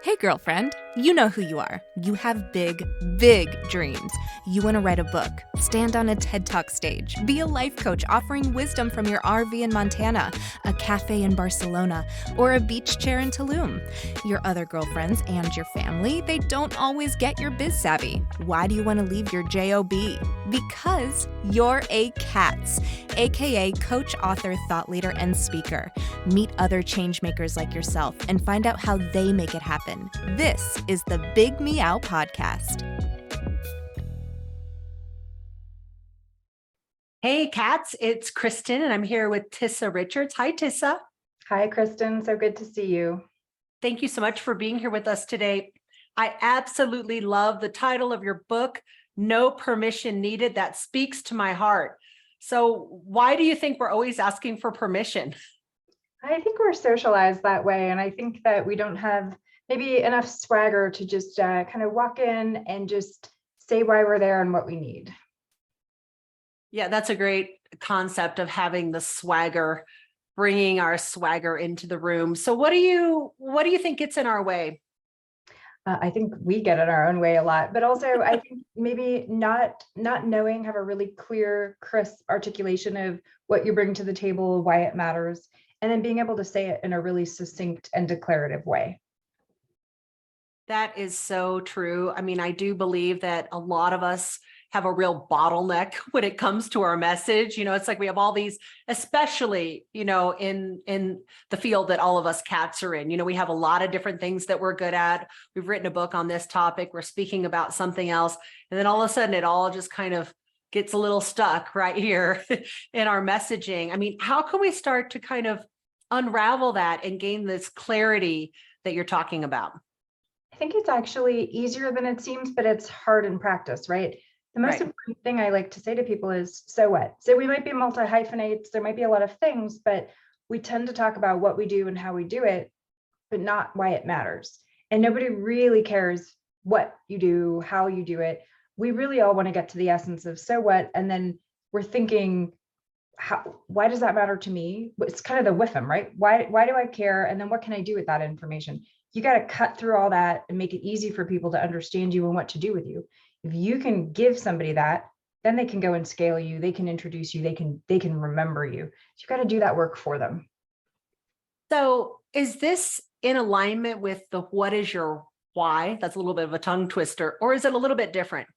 Hey, girlfriend, you know who you are. You have big, big dreams. You want to write a book, stand on a TED Talk stage, be a life coach offering wisdom from your RV in Montana, a cafe in Barcelona, or a beach chair in Tulum. Your other girlfriends and your family, they don't always get your biz savvy. Why do you want to leave your JOB? Because you're a C.A.T.S, aka coach, author, thought leader, and speaker. Meet other change makers like yourself and find out how they make it happen. This is the Big Meow podcast. Hey, cats, it's Kristen, and I'm here with Tissa Richards. Hi, Tissa. Hi, Kristen. So good to see you. Thank you so much for being here with us today. I absolutely love the title of your book, No Permission Needed. That speaks to my heart. So why do you think we're always asking for permission? I think we're socialized that way, and I think that we don't have maybe enough swagger to just kind of walk in and just say why we're there and what we need. Yeah, that's a great concept of having the swagger, bringing our swagger into the room. So what do you think gets in our way? I think we get in our own way a lot, but also I think maybe not knowing, have a really clear, crisp articulation of what you bring to the table, why it matters, and then being able to say it in a really succinct and declarative way. That is so true. I mean, I do believe that a lot of us have a real bottleneck when it comes to our message. You know, it's like we have all these, especially, you know, in the field that all of us cats are in. You know, we have a lot of different things that we're good at. We've written a book on this topic. We're speaking about something else. And then all of a sudden it all just kind of gets a little stuck right here in our messaging. I mean, how can we start to kind of unravel that and gain this clarity that you're talking about? I think it's actually easier than it seems, but it's hard in practice, right? The most Right. important thing I like to say to people is, so what? So we might be multi-hyphenates, there might be a lot of things, but we tend to talk about what we do and how we do it, but not why it matters. And nobody really cares what you do, how you do it. We really all want to get to the essence of so what, and then we're thinking, why does that matter to me? It's kind of the with them, right? Why do I care? And then what can I do with that information? You got to cut through all that and make it easy for people to understand you and what to do with you. If you can give somebody that, then they can go and scale you, they can introduce you, they can remember you. You got to do that work for them. So is this in alignment with the what is your why? That's a little bit of a tongue twister, or is it a little bit different?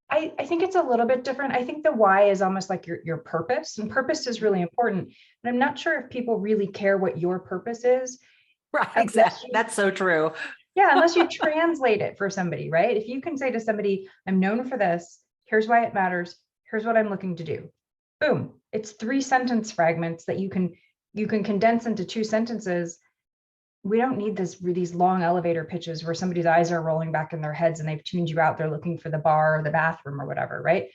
I think it's a little bit different. I think the why is almost like your purpose, and purpose is really important. And I'm not sure if people really care what your purpose is. Right, exactly. That's so true. Yeah, unless you translate it for somebody, right? If you can say to somebody, I'm known for this, here's why it matters, here's what I'm looking to do. Boom. It's 3 sentence fragments that you can condense into 2 sentences. We don't need these long elevator pitches where somebody's eyes are rolling back in their heads and they've tuned you out. They're looking for the bar or the bathroom or whatever, right?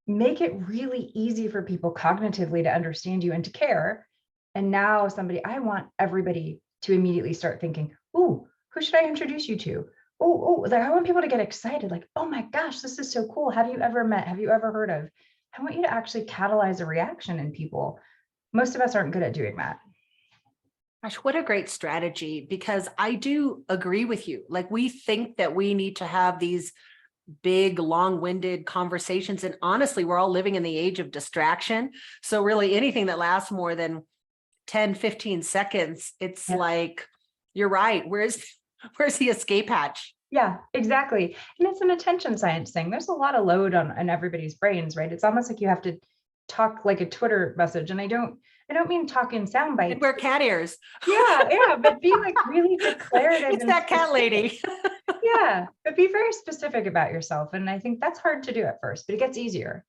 Make it really easy for people cognitively to understand you and to care. And now I want everybody to immediately start thinking, ooh, who should I introduce you to? Oh, like I want people to get excited, like, oh my gosh, this is so cool. Have you ever met? Have you ever heard of? I want you to actually catalyze a reaction in people. Most of us aren't good at doing that. Gosh, what a great strategy, because I do agree with you. Like, we think that we need to have these big, long-winded conversations. And honestly, we're all living in the age of distraction. So really anything that lasts more than 10, 15 seconds, it's like, you're right. Where's the escape hatch? Yeah, exactly. And it's an attention science thing. There's a lot of load on everybody's brains, right? It's almost like you have to talk like a Twitter message. And I don't mean talk in sound bites. And wear cat ears. Yeah, but be like really declarative. It's that cat lady. Yeah, but be very specific about yourself. And I think that's hard to do at first, but it gets easier.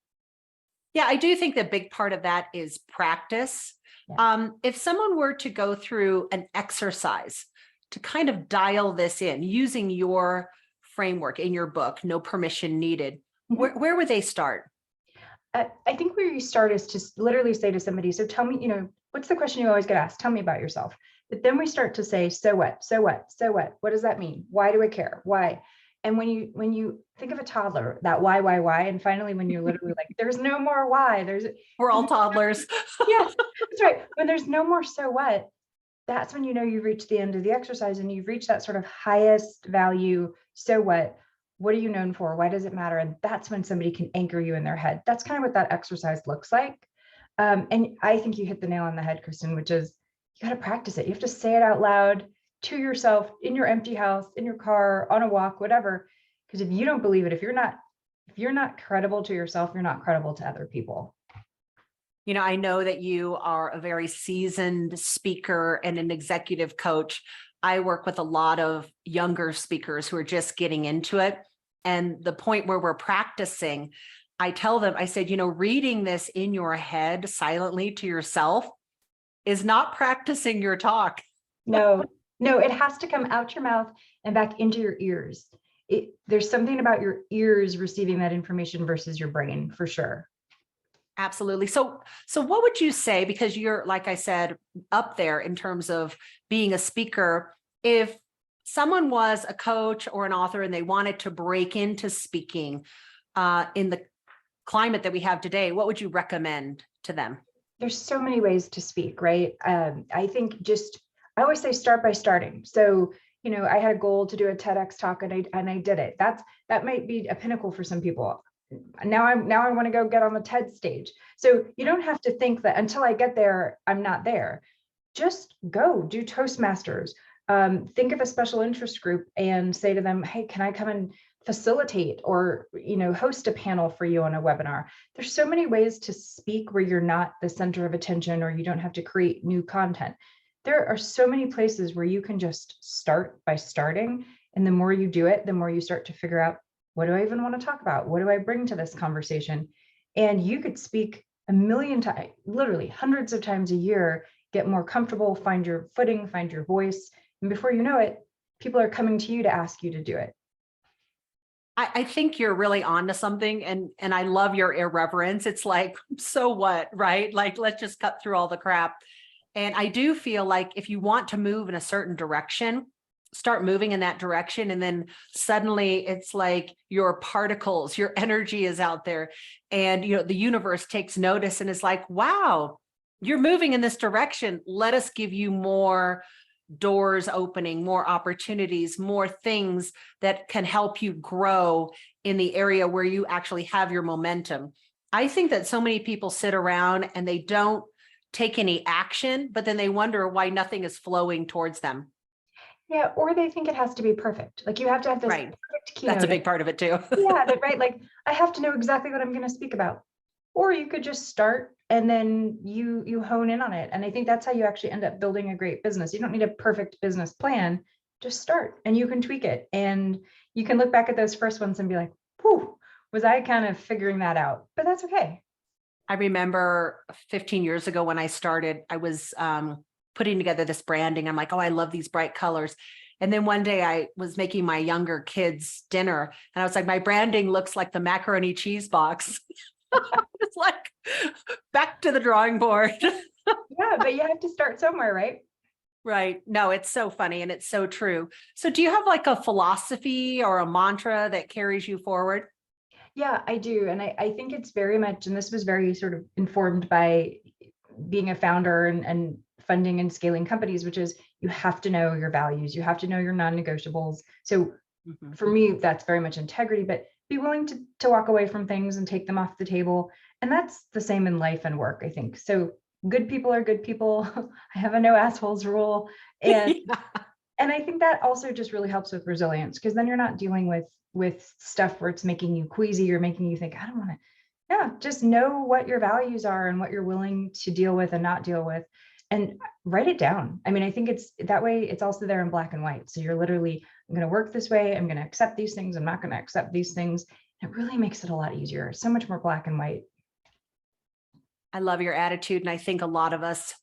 Yeah, I do think the big part of that is practice. Yeah. If someone were to go through an exercise to kind of dial this in using your framework in your book, No Permission Needed, where would they start? I think where you start is to literally say to somebody, so tell me, what's the question you always get asked? Tell me about yourself. But then we start to say, so what? So what? So what? What does that mean? Why do I care? Why? And when you think of a toddler, that why, and finally when you're literally like, there's no more why, We're all toddlers. Yes, that's right. When there's no more so what, that's when you know you've reached the end of the exercise and you've reached that sort of highest value. So what are you known for? Why does it matter? And that's when somebody can anchor you in their head. That's kind of what that exercise looks like. And I think you hit the nail on the head, Kristen, which is you got to practice it. You have to say it out loud to yourself in your empty house, in your car, on a walk, whatever. Because if you don't believe it, if you're not credible to yourself, you're not credible to other people. You know, I know that you are a very seasoned speaker and an executive coach. I work with a lot of younger speakers who are just getting into it. And the point where we're practicing, I tell them, I said, you know, reading this in your head silently to yourself is not practicing your talk. No, it has to come out your mouth and back into your ears. There's something about your ears receiving that information versus your brain, for sure. Absolutely. So what would you say, because you're, like I said, up there in terms of being a speaker, if someone was a coach or an author and they wanted to break into speaking in the climate that we have today, what would you recommend to them? There's so many ways to speak, right? I think I always say start by starting. So, you know, I had a goal to do a TEDx talk and I did it. That might be a pinnacle for some people. Now I want to go get on the TED stage. So you don't have to think that until I get there, I'm not there. Just go do Toastmasters. Think of a special interest group and say to them, hey, can I come and facilitate or, you know, host a panel for you on a webinar? There's so many ways to speak where you're not the center of attention or you don't have to create new content. There are so many places where you can just start by starting. And the more you do it, the more you start to figure out, what do I even want to talk about? What do I bring to this conversation? And you could speak a million times, literally hundreds of times a year, get more comfortable, find your footing, find your voice. And before you know it, people are coming to you to ask you to do it. I think you're really on to something, and I love your irreverence. It's like, so what, right? Like, let's just cut through all the crap. And I do feel like if you want to move in a certain direction, start moving in that direction. And then suddenly it's like your particles, your energy is out there. And, you know, the universe takes notice and is like, wow, you're moving in this direction. Let us give you more doors opening, more opportunities, more things that can help you grow in the area where you actually have your momentum. I think that so many people sit around and they don't take any action, but then they wonder why nothing is flowing towards them. Yeah, or they think it has to be perfect. Like you have to have this Right. perfect keynote. That's a big part of it too. Yeah, right. Like I have to know exactly what I'm going to speak about. Or you could just start and then you hone in on it. And I think that's how you actually end up building a great business. You don't need a perfect business plan. Just start and you can tweak it. And you can look back at those first ones and be like, whew, was I kind of figuring that out? But that's okay. I remember 15 years ago when I started, I was putting together this branding. I'm like, oh, I love these bright colors. And then one day I was making my younger kids dinner and I was like, my branding looks like the macaroni cheese box. It's like back to the drawing board. Yeah, but you have to start somewhere, right? Right. No, it's so funny and it's so true. So do you have like a philosophy or a mantra that carries you forward? Yeah, I do. And I think it's very much, and this was very sort of informed by being a founder and funding and scaling companies, which is you have to know your values. You have to know your non-negotiables. So for me, that's very much integrity, but be willing to walk away from things and take them off the table. And that's the same in life and work, I think. So good people are good people. I have a no assholes rule. And Yeah. and I think that also just really helps with resilience because then you're not dealing with stuff where it's making you queasy or making you think, I don't want to. Yeah, just know what your values are and what you're willing to deal with and not deal with and write it down. I mean, I think it's that way. It's also there in black and white. So you're literally, I'm going to work this way. I'm going to accept these things. I'm not going to accept these things. It really makes it a lot easier. So much more black and white. I love your attitude. And I think a lot of us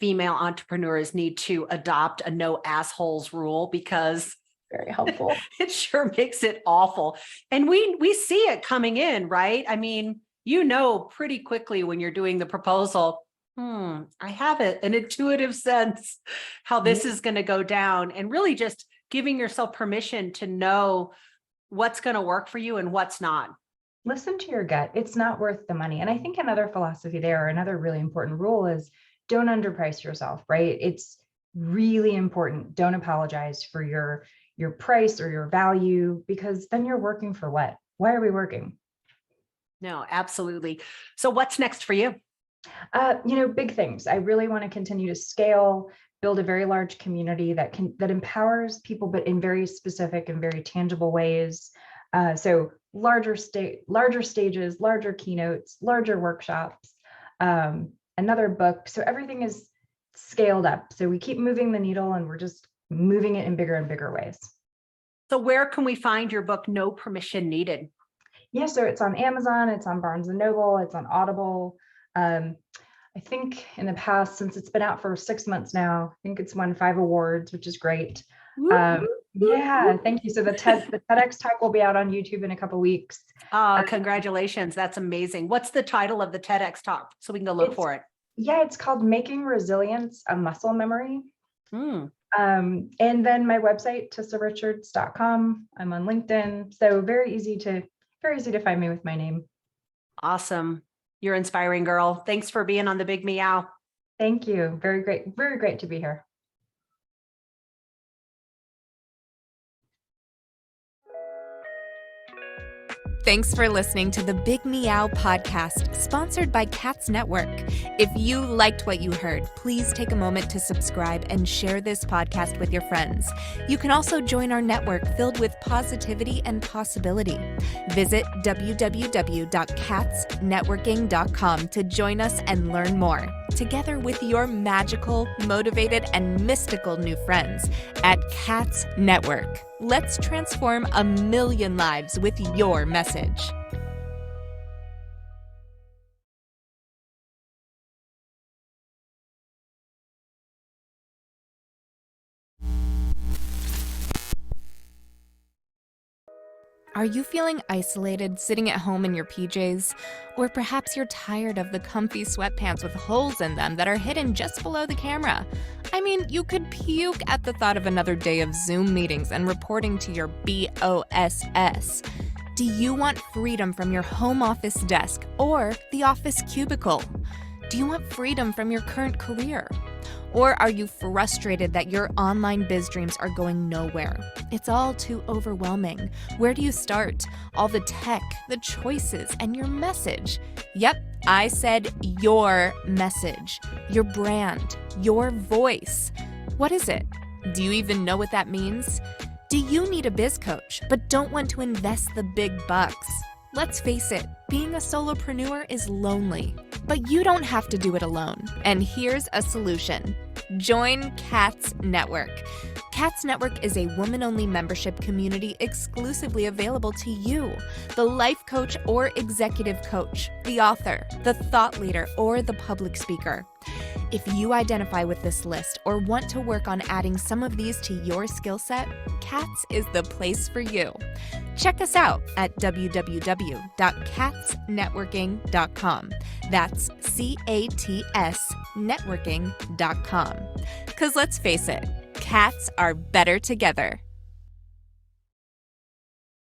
female entrepreneurs need to adopt a no assholes rule because Very helpful. it sure makes it awful. And we see it coming in, right? I mean, you know, pretty quickly when you're doing the proposal, I have an intuitive sense how this is going to go down, and really just giving yourself permission to know what's going to work for you and what's not. Listen to your gut. It's not worth the money. And I think another philosophy there, or another really important rule is don't underprice yourself, right? really important. Don't apologize for your price or your value, because then you're working for what? Why are we working? No, absolutely. So what's next for you? Big things. I really want to continue to scale, build a very large community that empowers people, but in very specific and very tangible ways. So larger stages, larger keynotes, larger workshops, another book. So everything is scaled up. So we keep moving the needle, and we're just moving it in bigger and bigger ways. So where can we find your book, No Permission Needed? Yeah, so it's on Amazon, it's on Barnes and Noble, it's on Audible. I think in the past, since it's been out for 6 months now, I think it's won 5 awards, which is great. Yeah, thank you. So the TEDx talk will be out on YouTube in a couple weeks. Oh, congratulations. That's amazing. What's the title of the TEDx talk so we can go look for it? Yeah, it's called Making Resilience a Muscle Memory. Mm. And then my website, tissarichards.com. I'm on LinkedIn. So very easy to find me with my name. Awesome. You're inspiring, girl. Thanks for being on the Big Meow. Thank you. Very great to be here. Thanks for listening to the Big Meow podcast, sponsored by C.A.T.S Network. If you liked what you heard, please take a moment to subscribe and share this podcast with your friends. You can also join our network filled with positivity and possibility. Visit www.catsnetworking.com to join us and learn more, together with your magical, motivated, and mystical new friends at C.A.T.S Network. Let's transform 1 million lives with your message. Are you feeling isolated sitting at home in your PJs? Or perhaps you're tired of the comfy sweatpants with holes in them that are hidden just below the camera? I mean, you could puke at the thought of another day of Zoom meetings and reporting to your BOSS. Do you want freedom from your home office desk or the office cubicle? Do you want freedom from your current career? Or are you frustrated that your online biz dreams are going nowhere? It's all too overwhelming. Where do you start? All the tech, the choices, and your message. Yep, I said your message, your brand, your voice. What is it? Do you even know what that means? Do you need a biz coach but don't want to invest the big bucks? Let's face it, being a solopreneur is lonely, but you don't have to do it alone. And here's a solution. Join C.A.T.S Network. C.A.T.S Network is a woman-only membership community exclusively available to you, the life coach or executive coach, the author, the thought leader, or the public speaker. If you identify with this list or want to work on adding some of these to your skill set, C.A.T.S is the place for you. Check us out at www.catsnetworking.com. That's C.A.T.S networking.com. Because let's face it, cats are better together.